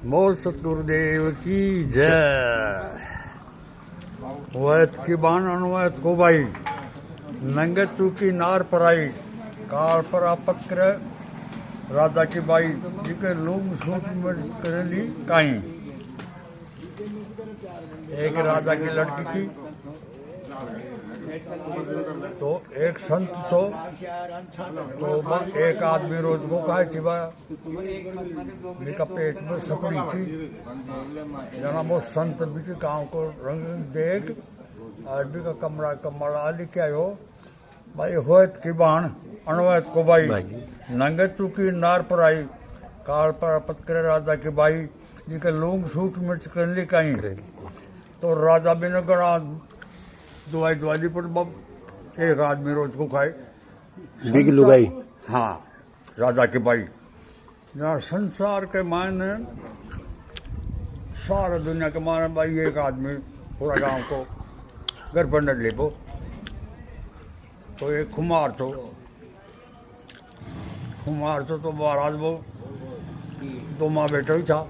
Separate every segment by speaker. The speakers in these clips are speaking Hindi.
Speaker 1: बोल सतगुरुदेव की जय। वैत की बान अनवैत को भाई, नंगे चूकी नार पराई, काल पर आपत करे राजा की बाई, जी के लोग सोच में करेली काई। एक राजा की लड़की थी, तो एक संत तो एक आदमी रोज को कहा कि पेट में सपड़ी थी, जना वो संत भी गाँव को रंग देख आदमी का कमरा कमरा लिखे आयो भाई, होत की बाण अनवैत को भाई, नंगे चूकी नार पर आई, काल पर आपत करे राजा की बाई, जी के लोग सूट मिर्च करने कहीं। तो राजा भी ने गणा दुआई पर एक आदमी रोज को खाए
Speaker 2: बिग लुगाई।
Speaker 1: हाँ, राजा की बाई जहाँ संसार के मायने सारा दुनिया के मायने भाई एक आदमी पूरा गांव को घर पर न ले पो। तो एक खुमार तो महाराज वो दो माँ बेटा ही था।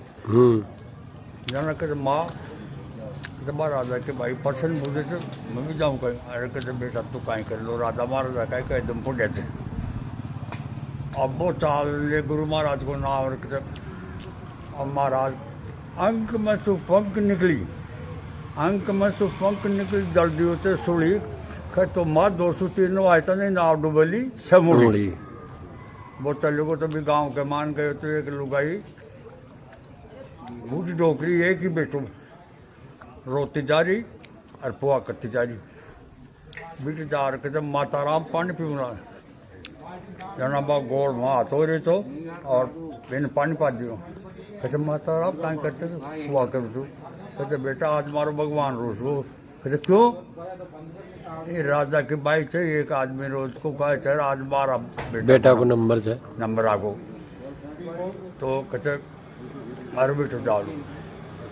Speaker 1: जाना कहते माँ राजा के भाई पर्सन पूछे थे, मैं भी जाऊँ कहीं। अरे कहते बेटा तू कहीं कर लो, राजा महाराजा कहीं कह दम पड़े थे। अब वो चाल ले गुरु महाराज को नाम रखते। अब महाराज अंक में तो पंख निकली, जल्दी होते सुड़ी कह तो माँ 203 आया था नहीं नाव डुबली समूली। वो चले को तो भी गांव के मान गए। तो एक लुगाई बूढ़ी डोकरी एक ही बेटो रोती जा रही और पुआ करती जा रही। बेटी जा रहे थे माता राम पानी पीना, जना बा गोड़ में हाथ हो रही तो और मैंने पानी पा दियो। कहते माता राम कहीं करते पुआ कर तू। कहते बेटा आज मारो भगवान रोज को। कहते क्यों? ये राजा की बाई थे, एक आदमी रोज को कहे थे आज मारा
Speaker 2: बेटा को नंबर
Speaker 1: आगो। तो कहते मारो बेटा डाल।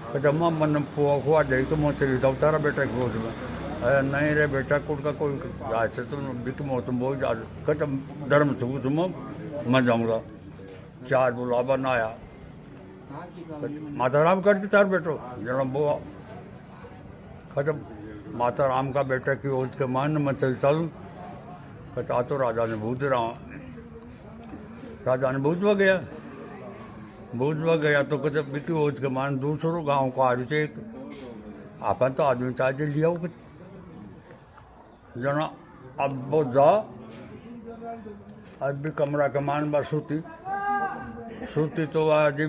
Speaker 1: कहते माँ मन पुआ खुआ दे तो मैं चली जाऊँ तारा बेटा की रोज में। अरे नहीं रे बेटा कुट का कोई जाए थे तुम बिक मो तुम बहुत जा। कहते धर्म छू तुम मैं जाऊँगा। चार बुलावा ना आया। माता राम करती तार बेटो जन्म बुआ। कहते माता राम का बेटा की ओझ के मान मैं चलूँ। कहता तो राजा ने भूत रहा। राजा ने भूतवा गया तो कहते बिकी ओझ के मान दूसरों गांव को आ रही थे। आपन तो आदमी चाहिए लिया हो जना। अब वो जा अब भी कमरा के मान बा सूती तो आज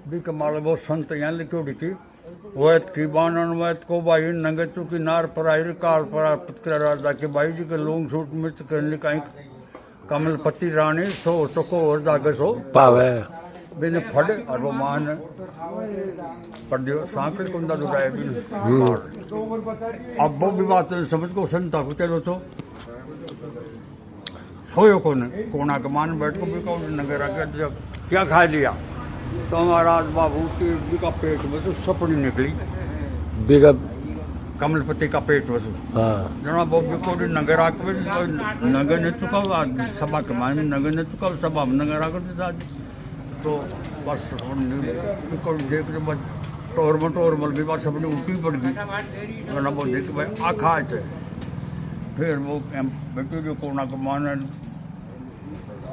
Speaker 1: भी कमाल वो संत यहाँ लिखी उड़ी थी। वैत की बान अनवैत को भाई, नंगे चुकी नार पराई, काल पर राजा के भाई, जी के लोग सूट मिर्च करने कहीं। कमल पति रानी सो चको और जागे सो
Speaker 2: पावे
Speaker 1: बिन फड़े और वो मान पढ़ दियो सांकड़ी कुंदा दुराए बिन। अब वो भी बात समझ को संता को चलो तो सोयो कोना के मान बैठ को भी कहो नंगे रखे क्या खा लिया। तो महाराज बाबू की का पेट में तो सपड़ी निकली।
Speaker 2: बिगा
Speaker 1: कमलपति का पेट में जना बाबू को नंगे राख नंगे ने चुका सभा के मान नंगे ने चुका सभा में नंगे राख। तो बस देख रहे बस टोरमल भी बात सपनी उल्टी पड़ गई। जना वो देख भाई आखा थे। फिर वो बेटे जो कोना के मान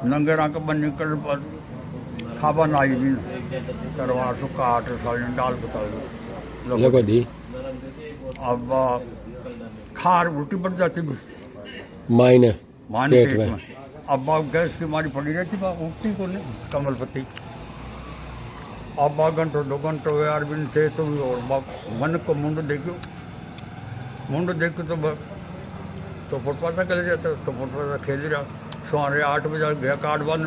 Speaker 1: नंगे राख बन निकल पर खाबा नाई भी तरवार सो काट साले डाल बता
Speaker 2: दो दी।
Speaker 1: अब खार उल्टी बढ़ जाती
Speaker 2: मायने
Speaker 1: पेट में। अब गैस की मारी पड़ी रहती बा उठती को नहीं कमलपति। अब घंटों 2 घंटों यार बिन थे तो और मन को मुंड देखो तो फुटपाथ चले जाते। तो फुटपाथ खेल रहा सवारे 8 बजे गया काट बन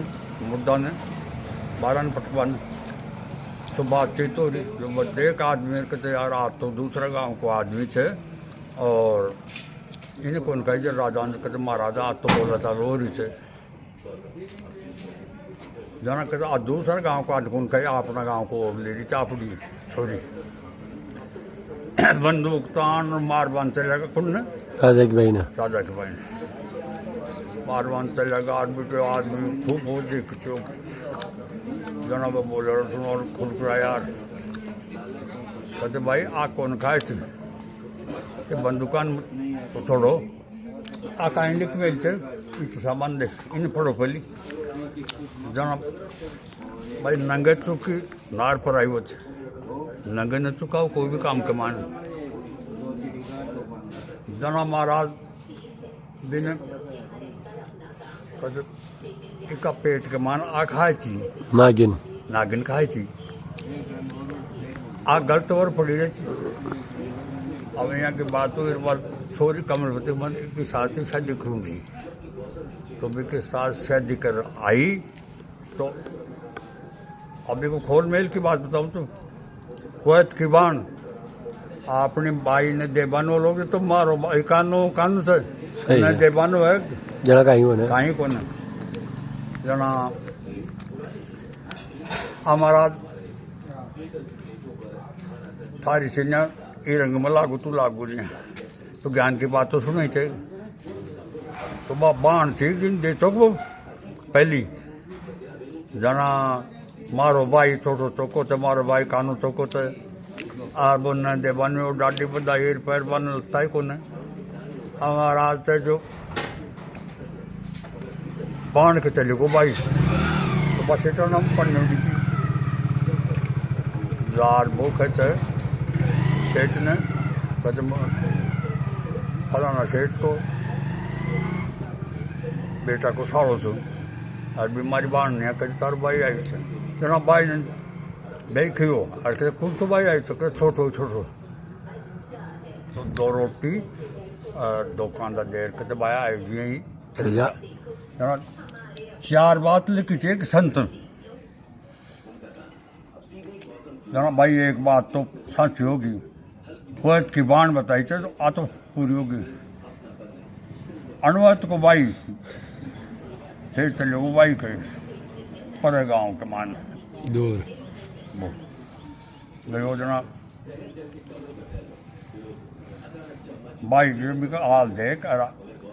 Speaker 1: मुद्दा ने 12 पटवन। तो बातचीत हो रही जो एक आदमी कहते यार आज तो दूसरा गांव को आदमी थे और इन्हें कौन कही जो राजा ने कहते महाराजा आज तो बोला था रो रही थे। जाना कहते आज दूसरा गांव को आज कौन कही अपना गांव को ले रही चापड़ी छोरी बंदूक तान मार बांध चलेगा कौन ने
Speaker 2: राजा के भाई ने
Speaker 1: मार बांध चलेगा आदमी पे आदमी खूब हो देखते जनाब बोले सुनो खुलकुरा यार कहते भाई आ कौन खाए थे ये बंदूकान तो छोड़ो आ कहीं लिख मेल थे इतना सामान दे इन पढ़ो पहली जनाब भाई नंगे चुकी नार पर आई वो थे नंगे न चुका कोई भी काम के मान जना महाराज दिन इका पेट के मान आ खाए थी
Speaker 2: नागिन
Speaker 1: नागिन खाए थी आ गलत और पड़ी रहती अब यहाँ की बात हुई बात छोरी कमलवती मन की साथ ही शादी करूँगी तो भी के साथ शादी कर आई तो अभी को खोल मेल की बात बताऊँ तो कुवैत की बाण अपनी बाई ने देबानो लोग तो मारो बाई कानून से
Speaker 2: सही
Speaker 1: ने
Speaker 2: है।
Speaker 1: देबानो है
Speaker 2: जना कहीं हो ना
Speaker 1: कहीं को न जना हमारा थारी चिन्ह ये रंग में लागू तू लागू जी तो ज्ञान की बात तो सुनी चाहिए तो बाण थी जिन दे तो वो पहली जना मारो भाई छोटो चौको ते मारो भाई कानू चौको ते आ बोन दे बनो डाडी बदा हीर पैर बन लगता ही को ने हमारा से जो बाण के चले को भाई तो बस इतना नाम पन्ने दी थी जार भूख है सेठ ने कहते फलाना सेठ को बेटा को साड़ो छो और बीमारी बाण ने कभी तार भाई आई से जना भाई ने देखियो और कहते कौन तो भाई आई तो कहते छोटो छोटो तो दो रोटी और दो कांदा देर कहते भाई आई जी ही
Speaker 2: चलिया
Speaker 1: जना चार बात लिखी थी एक संत जना भाई एक बात तो सच होगी कुवैत की बाण बताई थे तो आ तो पूरी होगी अणुवत को भाई फिर चले वो भाई कहे पर गाँव के मान
Speaker 2: दूर
Speaker 1: गयो जना भाई जो भी का हाल देख और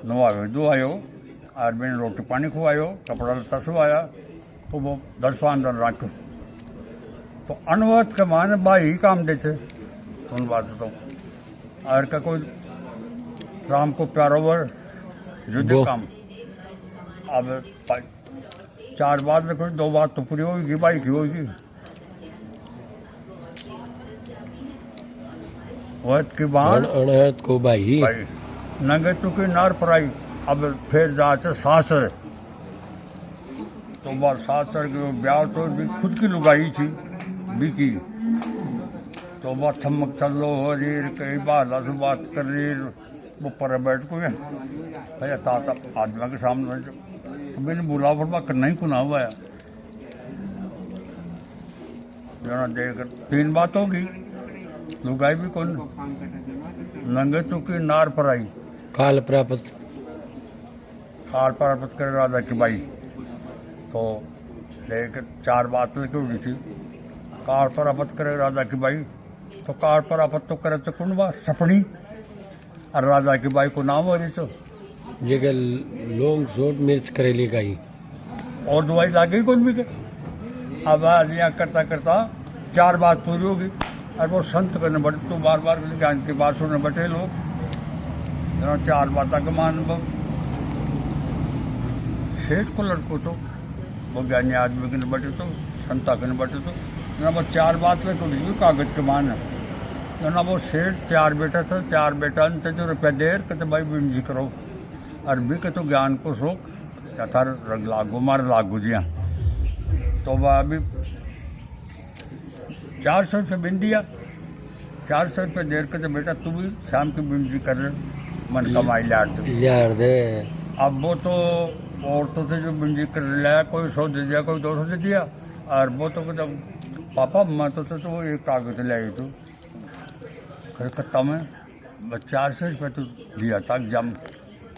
Speaker 1: नवायो दुआयो और मैंने रोटी पानी खुआयो कपड़ा लत्ता सुवाया तो वो 10-5 दिन रख तो अनवत के मान भाई ही काम देते उन बात बताऊँ और का कोई राम को प्यारो वर जुदे
Speaker 2: वो।
Speaker 1: काम अब 4 बात लिखो 2 बात तो पूरी होगी भाई की होगी वत की बाण
Speaker 2: अनहत को भाई
Speaker 1: भाई नंगे चुकी नार पराई अब फिर जाते सासर तो बार सासर के ब्याह तो भी खुद की लुगाई थी बिकी तो बार थमक चलो हो रीर कई बार लस बात कर रीर वो पर बैठ को भैया ताता आदमी के सामने मैंने बुला फरमा करना ही कुना हुआ है जना देख 3 बात होगी लुगाई भी कौन नंगे चुकी नार पर आई
Speaker 2: काल प्राप्त
Speaker 1: खाल प्राप्त करे राजा की बाई तो लेकर 4 बात लेके उड़ी थी कार प्राप्त करे राजा की बाई तो कार प्राप्त तो करे तो कौन बा सपनी और राजा की बाई को नाम हो रही तो
Speaker 2: जगह लौंग सोट मिर्च करेली का ही
Speaker 1: और दवाई लागे कौन भी के अब आज यहाँ करता करता 4 बात पूरी होगी और वो संत करने बैठे तो बार बार ज्ञान की बात सुनने बैठे लोग 4 बात के मान सेठ को लड़को तो वो ज्ञानी आदमी के बैठे तो संता के बैठे तो ना वो 4 बात लेके भी कागज के मान ना वो सेठ 4 बेटा था 4 बेटा ने जो रुपया देर कहते भाई बिंजी करो अरबी के तो ज्ञान को शोक यथार रंग लागू मार लागू जिया तो वह अभी 400 रुपये बिन दिया 400 रुपये देर के तो बेटा तू भी शाम की बिंजी कर मन कमाई लाट
Speaker 2: यार दे
Speaker 1: अब वो तो औरतों से जो बिंजी कर लाया कोई 100 दे दिया कोई 200 दे दिया और वो तो जब पापा मैं तो वो एक कागज ले आई तू कलकत्ता में 400 रुपये तो दिया था जम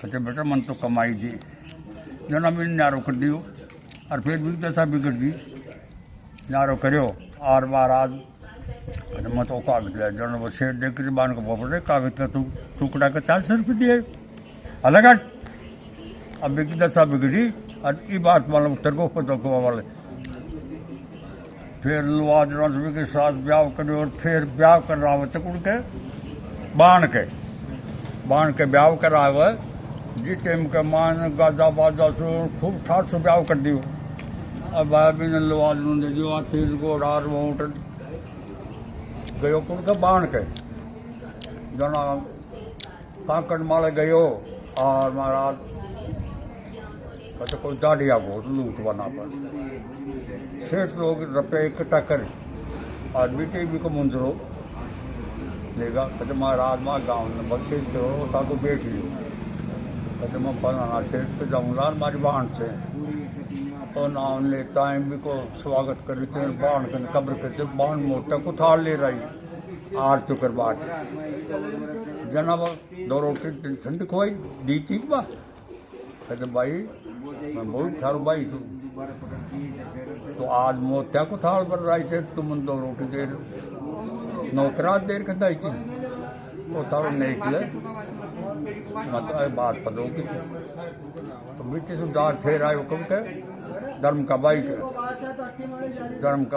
Speaker 1: कहते बेटा मन तो कमाई दी जना मैंने नारो कर दियो और फिर भी दशा बिगड़ दी नारो करो और बार आज कहते मैं तो कागज ले जना वो शेर देख के बान को बोल कागज का तू टुकड़ा का 400 रुपये दिए अलग हट अब की दशा बिगड़ी और ये बात मालूम उत्तर को ऊपर तो वाले फिर लवाज रंसवी के साथ ब्याह करे और फिर ब्याह करावे तक उनके बाण के ब्याह करावे जिस टाइम के मान गाजा बाजा से खूब ठाट से ब्याह कर दियो। अब भाई भी ने लवाज दे दियो आ 3 घोड़ा ऊँट गयो उनके बाण के जना कांकड़ माले गयो और महाराज कहते कोई दाढ़िया घोष लूट बना पर सेठ लोग रुपये इकट्ठा करे और बेटे भी को मुंजरो लेगा कहते महाराज माँ गाँव में बख्शिश करो ताको बैठ लियो। कहते मैं फलाना सेठ के जाऊँगा हमारी बाण से और नाम लेता है भी को स्वागत करते हैं बाण के कब्र करते बाण मोटा को थाल ले रही आर तो कर बाट जनाब 2 रोटी ठंडी खुआई दी थी बा। कहते भाई मैं बहुत थारू भाई छू तो आज मोत्या को थाल पर रही थे तुम 2 रोटी देर नौकरात देर खदाई थी वो थारो निकले मतलब बात पदों की थी तो बीते से दार फेर आयो कब के धर्म का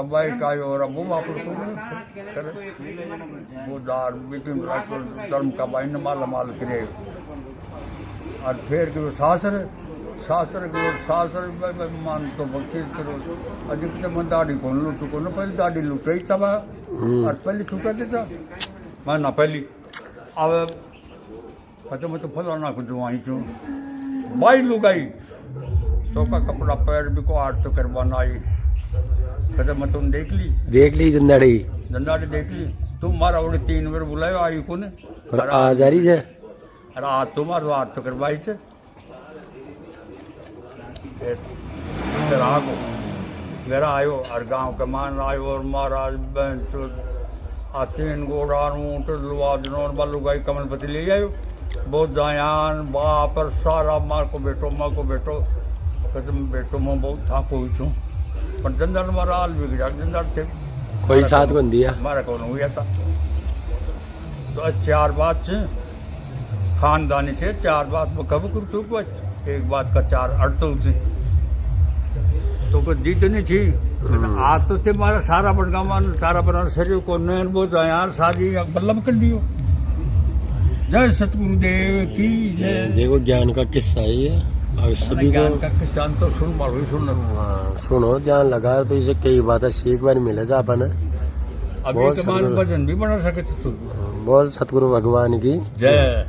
Speaker 1: बाइक आयो और अब वो वापस करे वो दार बीते धर्म का बाइक ने माल करे और फिर के शास्त्र मान तो बख्शिश करो अधिकतर मैं दाढ़ी कौन लूटू को ना पहले दाढ़ी लूट रही था और पहले छूटा देता मैं ना पहली अब कहते मैं तो फलाना को जुआई चूँ बाई लुगाई तो का कपड़ा पैर भी को आठ तो करवाना आई। कहते मैं तुम देख ली
Speaker 2: जंदाड़ी
Speaker 1: देख ली तुम मारा उन्हें 3 बार बुलायो आई को ने
Speaker 2: और आ जा रही है
Speaker 1: अरे आज तुम्हारा आठ तो करवाई से को मेरा आयो और गांव के मान आयो और महाराज बहन तो 3 घोड़ा ऊँट लुवाजनों बालू गाई कमलपति ले आयो बहुत जायान बाप और सारा माँ को बेटो कहते मैं बेटो मैं बहुत था कोई छूँ पर जंदर मारा हाल बिगड़ जा जंदर थे
Speaker 2: कोई साथ को दिया
Speaker 1: मारा कौन हुआ था तो 4 बात से खानदानी से 4 बात में कब कर एक बात का 4 अड़तल से तो कोई जीत नहीं थी आज तो थे मारा सारा बड़गामान सारा बना शरीर को नैन बोझ यार सारी बल्लभ कर लियो। जय सतगुरुदेव की जय।
Speaker 2: देखो ज्ञान का किस्सा ही है और सभी को
Speaker 1: ज्ञान का किस्सा तो
Speaker 2: सुनो ध्यान लगा तो इसे कई बातें सीख बार मिले जा अपन
Speaker 1: अभी के बाद भजन भी बना सके तो
Speaker 2: बोल सतगुरु भगवान की
Speaker 1: जय।